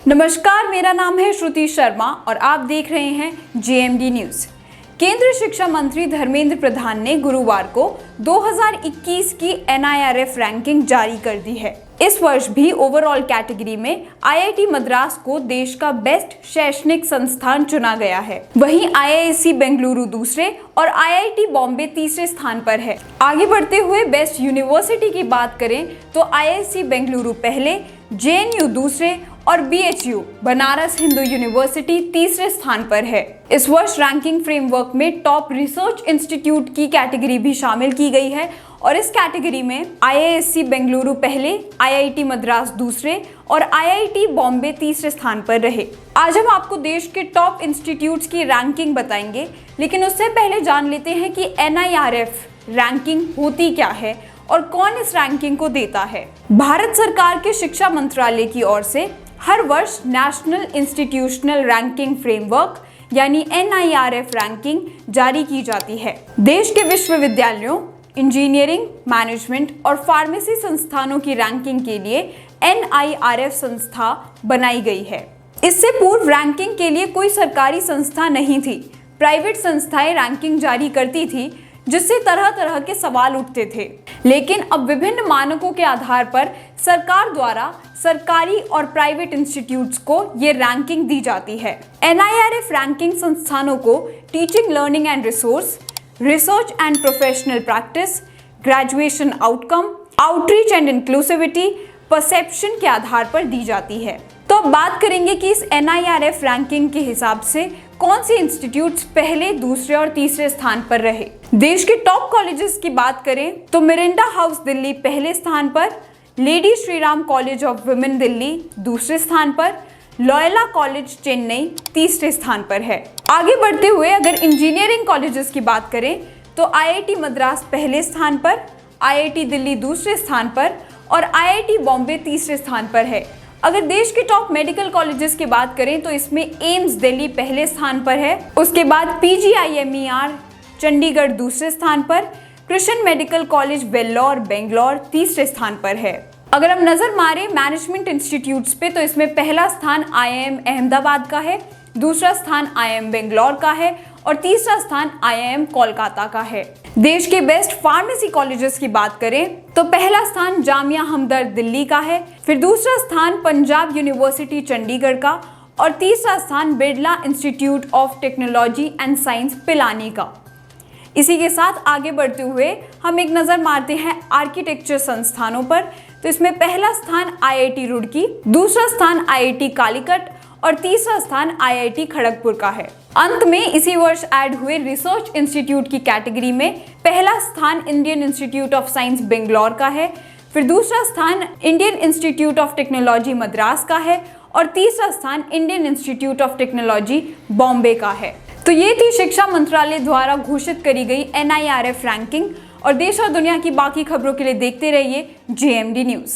नमस्कार, मेरा नाम है श्रुति शर्मा और आप देख रहे हैं जेएमडी न्यूज। केंद्रीय शिक्षा मंत्री धर्मेंद्र प्रधान ने गुरुवार को 2021 की एनआईआरएफ रैंकिंग जारी कर दी है। इस वर्ष भी ओवरऑल कैटेगरी में आईआईटी मद्रास को देश का बेस्ट शैक्षणिक संस्थान चुना गया है। वहीं आईआईएससी बेंगलुरु दूसरे और आईआईटी बॉम्बे तीसरे स्थान पर है। आगे बढ़ते हुए बेस्ट यूनिवर्सिटी की बात करें तो आईआईएससी बेंगलुरु पहले, जेएनयू दूसरे और बीएचयू बनारस हिंदू यूनिवर्सिटी तीसरे स्थान पर है। इस वर्ष रैंकिंग फ्रेमवर्क में टॉप रिसर्च इंस्टीट्यूट की कैटेगरी भी शामिल की गई है और इस कैटेगरी में आईआईएससी बेंगलुरु पहले, आईआईटी मद्रास दूसरे और आईआईटी बॉम्बे तीसरे स्थान पर रहे। आज हम आपको देश के टॉप इंस्टीट्यूट्स की रैंकिंग बताएंगे, लेकिन उससे पहले जान लेते हैं कि एनआईआरएफ रैंकिंग होती क्या है और कौन इस रैंकिंग को देता है। भारत सरकार के शिक्षा मंत्रालय की ओर से हर वर्ष नेशनल इंस्टीट्यूशनल रैंकिंग फ्रेमवर्क यानी एनआईआरएफ रैंकिंग जारी की जाती है। देश के विश्वविद्यालयों, इंजीनियरिंग, मैनेजमेंट और फार्मेसी संस्थानों की रैंकिंग के लिए एनआईआरएफ संस्था बनाई गई है। इससे पूर्व रैंकिंग के लिए कोई सरकारी संस्था नहीं थी। प्राइवेट संस्थाएं रैंकिंग जारी करती थी, जिससे तरह तरह के सवाल उठते थे। लेकिन अब विभिन्न मानकों के आधार पर सरकार द्वारा सरकारी और प्राइवेट इंस्टीट्यूट्स को ये रैंकिंग दी जाती है। एनआईआरएफ रैंकिंग संस्थानों को teaching, learning and research and professional practice, graduation outcome, outreach and inclusivity, perception के आधार पर दी जाती है। तो अब बात करेंगे कि इस एनआईआरएफ रैंकिंग के हिसाब से कौन से इंस्टीट्यूट्स पहले, दूसरे और तीसरे स्थान पर रहे। देश के टॉप कॉलेजेस की बात करें तो मिरिंडा हाउस दिल्ली पहले स्थान पर, lady Shriram college of women Delhi दूसरे स्थान पर, लॉयला कॉलेज चेन्नई तीसरे स्थान पर है। आगे बढ़ते हुए अगर इंजीनियरिंग कॉलेजेस की बात करें तो आईआईटी मद्रास पहले स्थान पर, आईआईटी दिल्ली दूसरे स्थान पर और आईआईटी बॉम्बे तीसरे स्थान पर है। अगर देश के टॉप मेडिकल कॉलेजेस की बात करें तो इसमें एम्स दिल्ली पहले स्थान पर है। उसके बाद पीजीआईएमईआर चंडीगढ़ दूसरे स्थान पर, कृष्ण मेडिकल कॉलेज वेल्लोर बेंगलोर तीसरे स्थान पर है। अगर हम नजर मारें मैनेजमेंट इंस्टीट्यूट्स पे तो इसमें पहला स्थान आईआईएम अहमदाबाद का है, दूसरा स्थान आईआईएम बेंगलोर का है और तीसरा स्थान आईआईएम कोलकाता का है। देश के बेस्ट फार्मेसी कॉलेजेस की बात करें तो पहला स्थान जामिया हमदर्द दिल्ली का है, फिर दूसरा स्थान पंजाब यूनिवर्सिटी चंडीगढ़ का और तीसरा स्थान Birla institute of technology and science Pilani का। इसी के साथ आगे बढ़ते हुए हम एक नजर मारते हैं आर्किटेक्चर संस्थानों पर तो इसमें पहला स्थान आईआईटी रुड़की, दूसरा स्थान आईआईटी कालीकट और तीसरा स्थान आईआईटी खड़गपुर का है। अंत में इसी वर्ष ऐड हुए रिसर्च इंस्टीट्यूट की कैटेगरी में पहला स्थान Indian institute of science Bangalore का है, फिर दूसरा स्थान Indian institute of technology Madras का है और तीसरा स्थान Indian institute of technology Bombay का है। तो ये थी शिक्षा मंत्रालय द्वारा घोषित करी गई एनआईआरएफ रैंकिंग और देश और दुनिया की बाकी खबरों के लिए देखते रहिए जेएमडी न्यूज।